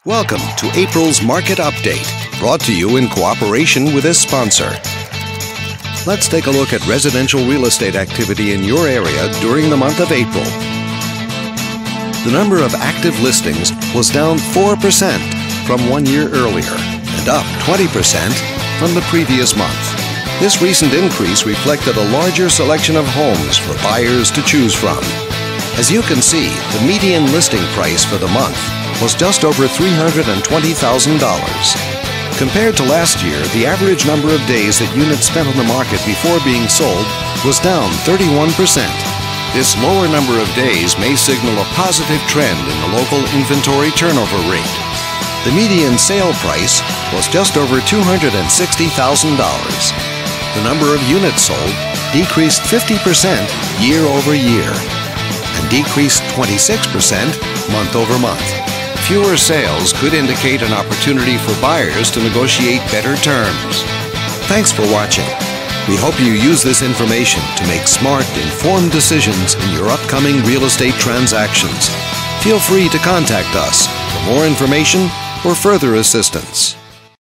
Welcome to April's Market Update, brought to you in cooperation with this sponsor. Let's take a look at residential real estate activity in your area during the month of April. The number of active listings was down 4% from 1 year earlier and up 20% from the previous month. This recent increase reflected a larger selection of homes for buyers to choose from. As you can see, the median listing price for the month was just over $320,000. Compared to last year, the average number of days that units spent on the market before being sold was down 31%. This lower number of days may signal a positive trend in the local inventory turnover rate. The median sale price was just over $260,000. The number of units sold decreased 50% year over year and decreased 26% month over month. Fewer sales could indicate an opportunity for buyers to negotiate better terms. Thanks for watching. We hope you use this information to make smart, informed decisions in your upcoming real estate transactions. Feel free to contact us for more information or further assistance.